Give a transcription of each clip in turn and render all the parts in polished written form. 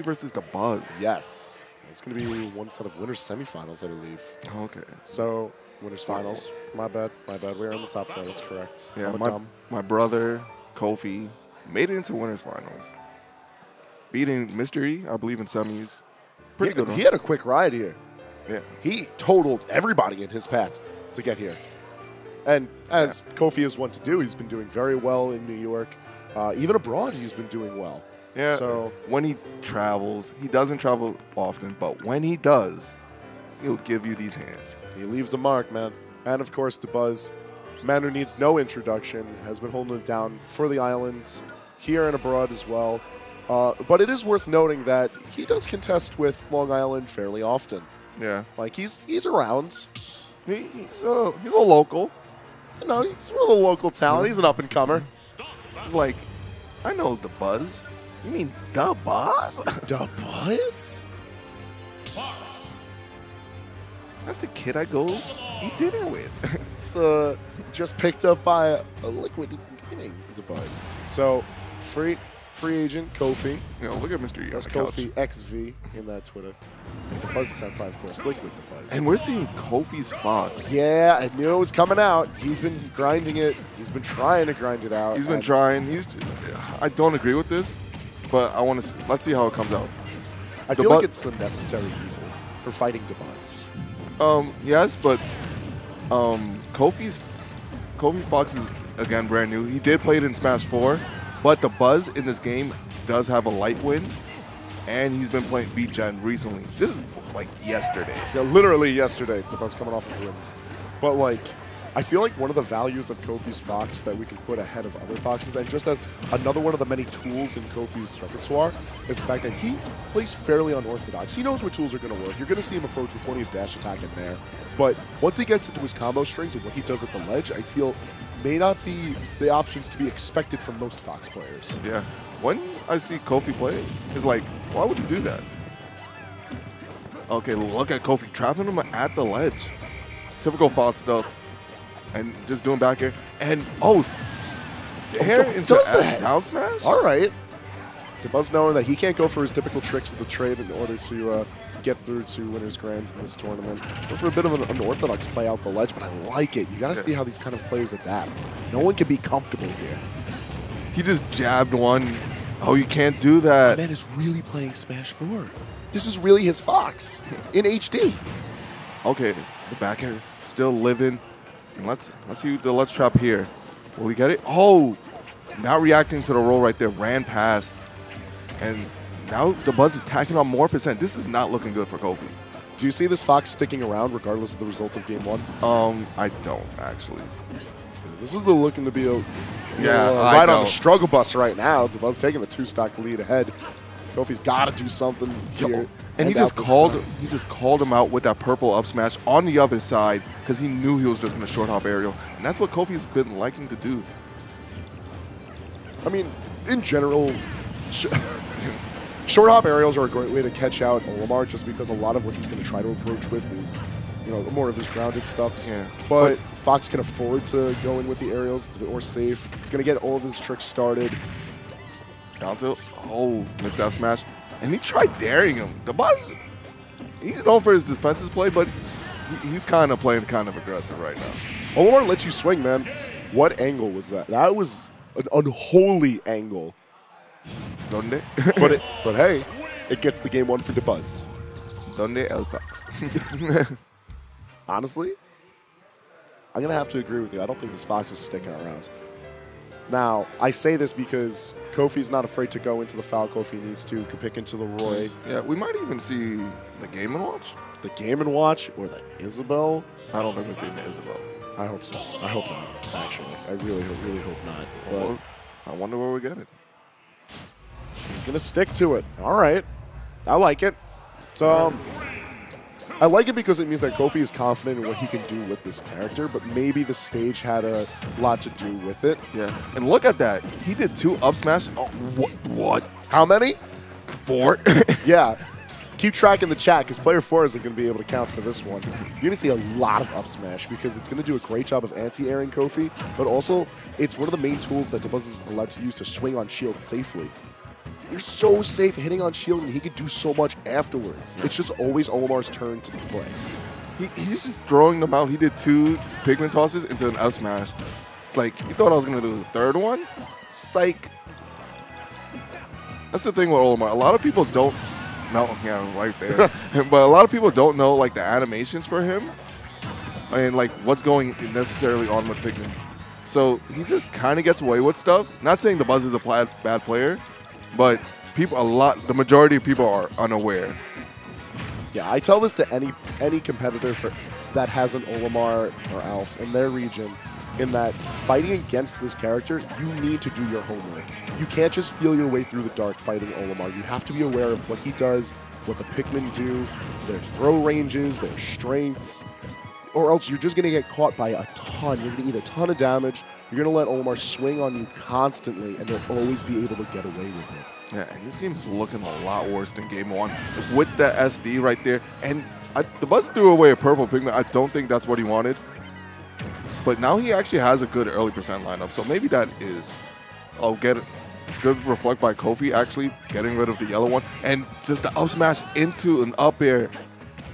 versus Dabuz. Yes. It's going to be one set of winners semifinals, I believe. Okay. So, winners finals. My bad. My bad. We're on the top four. That's correct. Yeah, I'm my brother, Kofi, made it into winners finals. Beating Mystery, I believe, in semis. Pretty good one. He had a quick ride here. Yeah. He totaled everybody in his path to get here. And as Kofi is one to do, he's been doing very well in New York. Even abroad, he's been doing well. Yeah. So when he travels, he doesn't travel often, but when he does, he'll give you these hands. He leaves a mark, man. And of course, Dabuz, man who needs no introduction, has been holding it down for the island, here and abroad as well. But it is worth noting that he does contest with Long Island fairly often. Yeah. Like, he's around. He's a local. No, he's one of the local talent. He's an up-and-comer. He's like, I know the Buzz. You mean the Buzz? The Buzz? That's the kid I go eat dinner with. It's just picked up by a liquid gaming Dabuz. So, free agent Kofi. You know, look at Mr. E. That's Kofi XV in that Twitter. The Buzz Senpai, of course, liquid Dabuz. And we're seeing Kofi's Fox. Yeah, I knew it was coming out. He's been grinding it. He's been trying to grind it out. He's been trying. I don't agree with this, but I want to. Let's see how it comes out. I feel like it's a necessary evil for fighting Dabuz. Yes, but Kofi's box is again brand new. He did play it in Smash 4, but the Buzz in this game does have a light win, and he's been playing Beat Gen recently. This is like yesterday. Yeah, literally yesterday, Dabuz coming off of wins. But like, I feel like one of the values of Kofi's Fox that we can put ahead of other Foxes, and just as another one of the many tools in Kofi's repertoire, is the fact that he plays fairly unorthodox. He knows what tools are going to work. You're going to see him approach with plenty of dash attack in there. But once he gets into his combo strings and what he does at the ledge, I feel may not be the options to be expected from most Fox players. Yeah. When I see Kofi play, it's like, why would he do that? Okay, look at Kofi trapping him at the ledge. Typical Fox stuff. And just doing back air. And, air into down smash? All right. Dabuz knowing that he can't go for his typical tricks of the trade in order to get through to winners grands in this tournament. Go for a bit of an unorthodox play out the ledge, but I like it. You got to see how these kind of players adapt. No one can be comfortable here. He just jabbed one. Oh, you can't do that. That man is really playing Smash 4. This is really his Fox in HD. Okay, the back air still living. And let's see the ledge trap here. Will we get it? Oh, not reacting to the roll right there. Ran past. And now the Buzz is tacking on more percent. This is not looking good for Kofi. Do you see this Fox sticking around regardless of the results of Game 1? I don't, actually. This is looking to be a right on the struggle bus right now. Dabuz taking the 2-stock lead ahead. Kofi's got to do something here. And he just called him out with that purple up smash on the other side because he knew he was just going to short hop aerial. And that's what Kofi's been liking to do. I mean, in general, short hop aerials are a great way to catch out Olimar just because a lot of what he's going to try to approach with is, more of his grounded stuffs. Yeah. But Fox can afford to go in with the aerials. It's a bit more safe. It's going to get all of his tricks started. Down to, missed out smash. And he tried daring him. The Buzz, he's known for his defensive play, but he's kind of playing kind of aggressive right now. Olimar lets you swing, man. What angle was that? That was an unholy angle. Donde? but hey, it gets the Game 1 for Dabuz. Donde el Fox? Honestly, I'm going to have to agree with you. I don't think this Fox is sticking around. Now, I say this because Kofi's not afraid to go into the Falco if he needs to, could pick into the Roy. Yeah, we might even see the Game & Watch. The Game & Watch or the Isabel? I don't think we're seeing the Isabel. I hope so. I hope not, actually. I really hope not. Well, I wonder where we get it. He's going to stick to it. All right. I like it. So, I like it because it means that Kofi is confident in what he can do with this character, but maybe the stage had a lot to do with it. Yeah. And look at that. He did 2 up smash. Oh, what? How many? 4. Yeah. Keep track in the chat because player 4 isn't going to be able to count for this one. You're going to see a lot of up smash because it's going to do a great job of anti-airing Kofi, but also it's one of the main tools that Dabuz is allowed to use to swing on shield safely. you're so safe hitting on shield, and he could do so much afterwards. It's just always Olamar's turn to play. He's just throwing them out. He did 2 pigment tosses into an up smash. It's like, you thought I was going to do the third one? Psych. That's the thing with Olimar. A lot of people don't know. Yeah, right there. But a lot of people don't know, like, the animations for him. And, like, what's going necessarily on with Pigment. So he just kind of gets away with stuff. Not saying Dabuz is a bad player, but the majority of people are unaware. Yeah, I tell this to any competitor that has an Olimar or Alf in their region, in that fighting against this character, you need to do your homework. You can't just feel your way through the dark fighting Olimar. You have to be aware of what he does, what the Pikmin do, their throw ranges, their strengths, or else you're just going to get caught by a ton. You're going to eat a ton of damage. You're going to let Olimar swing on you constantly, and they'll always be able to get away with it. Yeah, and this game is looking a lot worse than Game 1 with the SD right there. And Dabuz threw away a purple Pigment. I don't think that's what he wanted. But now he actually has a good early percent lineup, so maybe that is. Oh, good reflect by Kofi, actually getting rid of the yellow one. And just the up smash into an up air.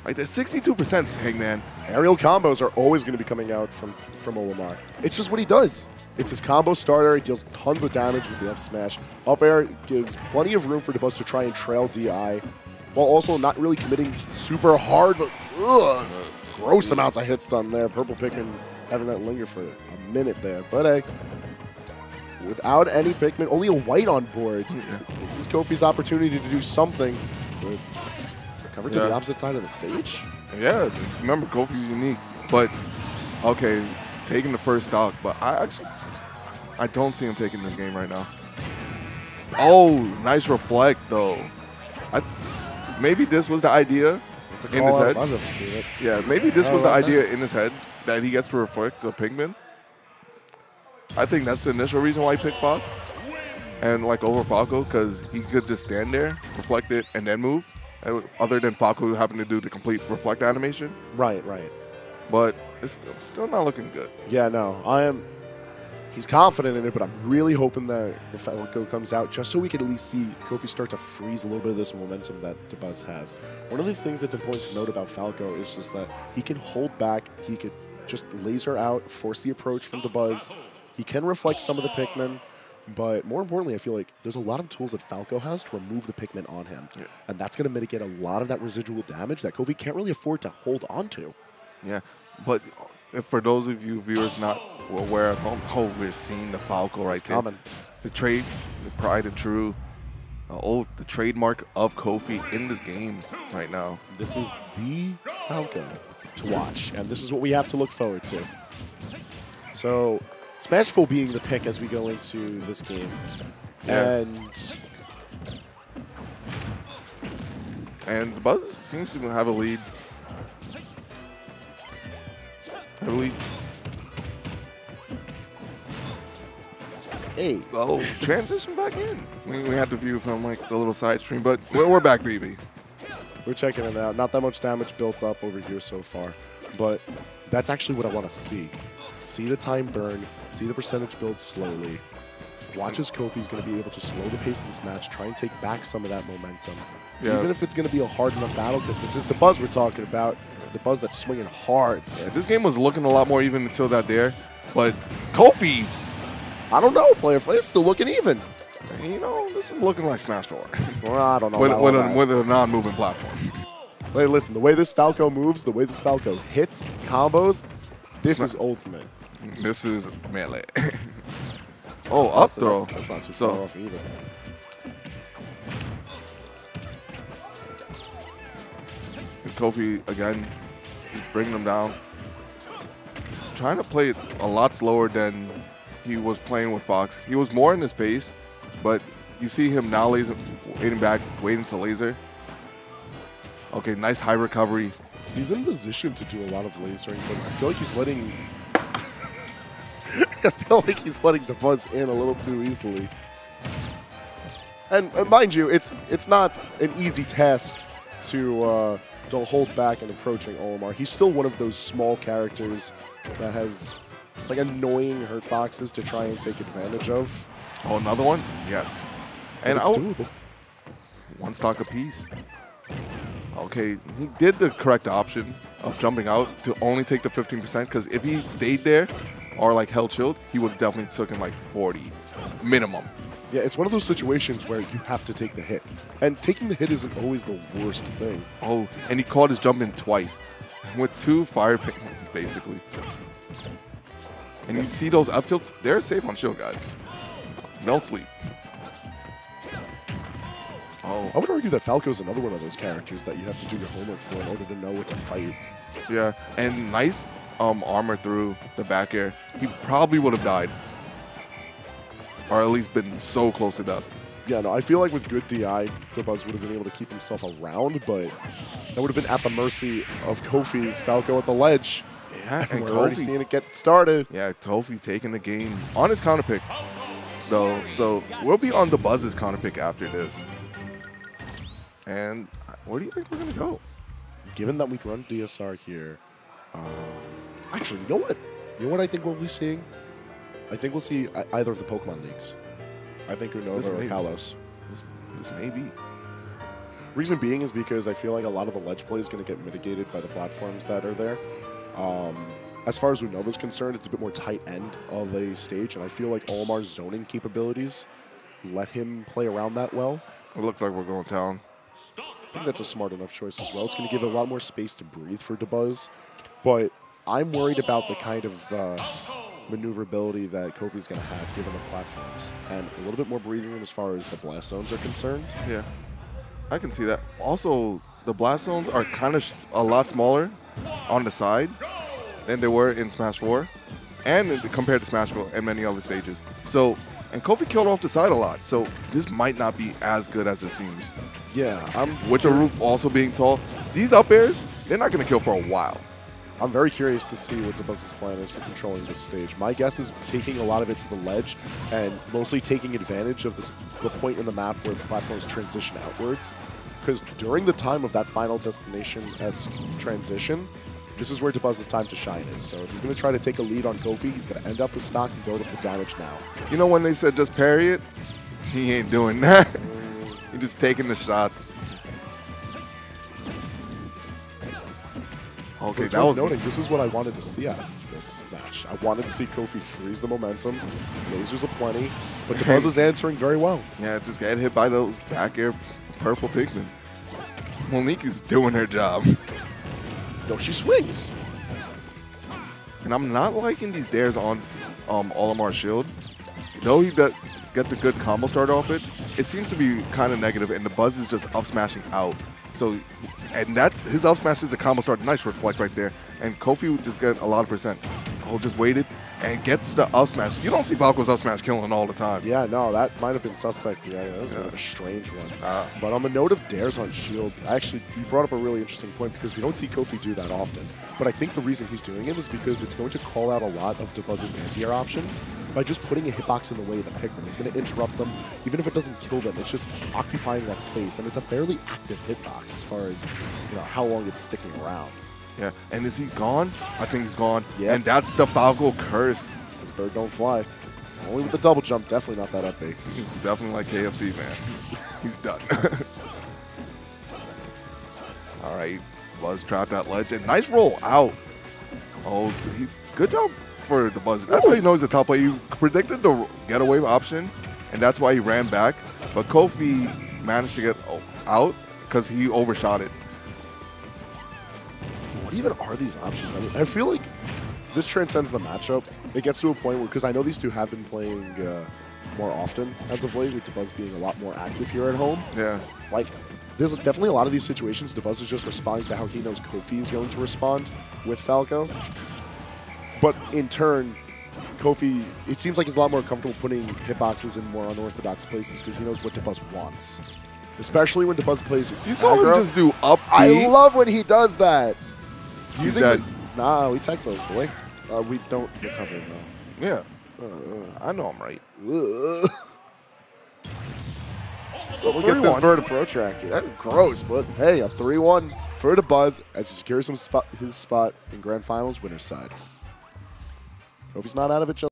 Right there, 62% Hangman. Aerial combos are always going to be coming out from Olimar. It's just what he does. It's his combo starter. He deals tons of damage with the up smash. Up air gives plenty of room for Dabuz to try and trail DI, while also not really committing super hard, but gross amounts of hit stun there. Purple Pikmin having that linger for a minute there. But hey, without any Pikmin, only a white on board. This is Kofi's opportunity to do something. Recover to the opposite side of the stage? Yeah, remember, Kofi's unique. But, okay, taking the first stock, but I don't see him taking this game right now. Oh, nice reflect, though. Maybe this was the idea in his head. I've never seen it. Yeah, maybe this was the idea in his head, that he gets to reflect the Pikmin. I think that's the initial reason why he picked Fox and like over Falco, because he could just stand there, reflect it, and then move. Other than Falco having to do the complete reflect animation. Right. But it's still not looking good. Yeah, no, he's confident in it, but I'm really hoping that the Falco comes out just so we can at least see Kofi start to freeze a little bit of this momentum that Dabuz has. One of the things that's important to note about Falco is just that he can hold back, he could just laser out, force the approach from Dabuz. He can reflect some of the Pikmin, but more importantly, I feel like there's a lot of tools that Falco has to remove the Pikmin on him. Yeah. And that's going to mitigate a lot of that residual damage that Kofi can't really afford to hold on to. Yeah, but for those of you viewers not aware at home, we're seeing the Falco right there. Common. The pride and true, the trademark of Kofi in this game right now. This is the Falco to watch, and this is what we have to look forward to. So, Smashful being the pick as we go into this game. Yeah. And Dabuz seems to have a lead. Hey. Oh, transition back in. We had to view from like the little side stream, but we're back, BB. We're checking it out. Not that much damage built up over here so far, but that's actually what I want to see. See the time burn, see the percentage build slowly. Watch as Kofi's going to be able to slow the pace of this match, try and take back some of that momentum. Yeah. Even if it's going to be a hard enough battle, because this is Dabuz we're talking about. Dabuz that's swinging hard. Yeah, this game was looking a lot more even until that there. But Kofi, I don't know, player. It's still looking even. You know, this is looking like Smash 4. Well, I don't know. with a non-moving platform. Hey, listen, the way this Falco moves, the way this Falco hits, combos, this is ultimate. This is melee. Oh, up throw. That's not too far off either. And Kofi, again, just bringing him down. He's trying to play it a lot slower than he was playing with Fox. He was more in his face, but you see him now waiting back, waiting to laser. Okay, nice high recovery. He's in position to do a lot of lasering, but I feel like he's letting... I feel like he's letting Dabuz in a little too easily. And mind you, it's not an easy task to hold back and approaching Olimar. He's still one of those small characters that has like annoying hurt boxes to try and take advantage of. Oh, another one? Yes. And it's doable. one stock apiece. Okay, he did the correct option of jumping out to only take the 15%, because if he stayed there or like held chilled, he would have definitely taken like 40 minimum. Yeah, it's one of those situations where you have to take the hit. And taking the hit isn't always the worst thing. Oh, and he caught his jump in twice with 2 fire ping, basically. And you see those up tilts, they're safe on shield, guys. Don't sleep. Oh. I would argue that Falco's another one of those characters that you have to do your homework for in order to know what to fight. Yeah, and nice armor through the back air. He probably would have died. Or at least been so close to death. Yeah, no, I feel like with good DI, Dabuz would have been able to keep himself around, but that would have been at the mercy of Kofi's Falco at the ledge. Yeah, and we're Kofi, already seeing it get started. Yeah, Kofi taking the game on his counter pick, though. So we'll be on Dabuz's counter pick after this. And where do you think we're going to go? Given that we run DSR here, actually, you know what? You know what I think we'll be seeing? I think we'll see either of the Pokemon leagues. I think Unova or Kalos. This may be. Reason being is because I feel like a lot of the ledge play is going to get mitigated by the platforms that are there. As far as Unova's concerned, it's a bit more tight end of a stage, and I feel like Olimar's zoning capabilities let him play around that well. It looks like we're going town. I think that's a smart enough choice as well. It's going to give a lot more space to breathe for Dabuz, but I'm worried about the kind of maneuverability that Kofi's going to have given the platforms, and a little bit more breathing room as far as the blast zones are concerned. Yeah, I can see that. Also, the blast zones are kind of a lot smaller on the side than they were in Smash 4, and compared to Smash 4 and many other stages. So, and Kofi killed off the side a lot, so this might not be as good as it seems. Yeah, with the roof also being tall, these up airs, they're not going to kill for a while. I'm very curious to see what Dabuz's plan is for controlling this stage. My guess is taking a lot of it to the ledge and mostly taking advantage of the point in the map where the platforms transition outwards. Because during the time of that final destination-esque transition, this is where Dabuz's time to shine is. So if he's going to try to take a lead on Kofi, he's going to end up the stock and build up the damage now. You know when they said just parry it? He ain't doing that. He's just taking the shots. Okay, that was noting. This is what I wanted to see out of this match. I wanted to see Kofi freeze the momentum. Lasers aplenty, but Dabuz is answering very well. Yeah, just get hit by those back air purple Pikmin. Monique is doing her job. No, she swings. And I'm not liking these dares on Olimar's shield. Though he gets a good combo start off it, it seems to be kind of negative, and Dabuz is just up smashing out. So, and that's his up smash is a combo start. Nice reflect right there. And Kofi would just get a lot of percent. Oh, just waited and gets the up smash. You don't see Falco's up smash killing all the time. Yeah, no, that might have been suspect. Yeah, that was a bit of a strange one. But on the note of dares on shield, actually, you brought up a really interesting point because we don't see Kofi do that often. But I think the reason he's doing it is because it's going to call out a lot of Dabuz's anti-air options by just putting a hitbox in the way of the Pikmin. It's going to interrupt them. Even if it doesn't kill them, it's just occupying that space. And it's a fairly active hitbox as far as how long it's sticking around. Yeah, and is he gone? I think he's gone. Yeah. And that's the Falco curse. This bird don't fly. Only with the double jump, definitely not that up big. He's definitely like KFC, man. He's done. All right, Buzz trapped that ledge, and nice roll out. Oh, good job for the Buzz. That's how you know he's a top player. You predicted the getaway option, and that's why he ran back. But Kofi managed to get out because he overshot it. What even are these options? I mean, I feel like this transcends the matchup. It gets to a point where, because I know these two have been playing more often as of late, with Dabuz being a lot more active here at home. Yeah. Like, there's definitely a lot of these situations Dabuz is just responding to how he knows Kofi is going to respond with Falco. But in turn, Kofi, it seems like he's a lot more comfortable putting hitboxes in more unorthodox places because he knows what Dabuz wants. Especially when Dabuz plays You saw him just do up B. I love when he does that. He's dead. Nah, we tech those, boy. We don't recover, though. Yeah. I know I'm right. So we'll get this bird a protractor. That's gross, but hey, a 3-1 for Dabuz as he secures his spot in Grand Finals winner's side. Kofi's not out of it just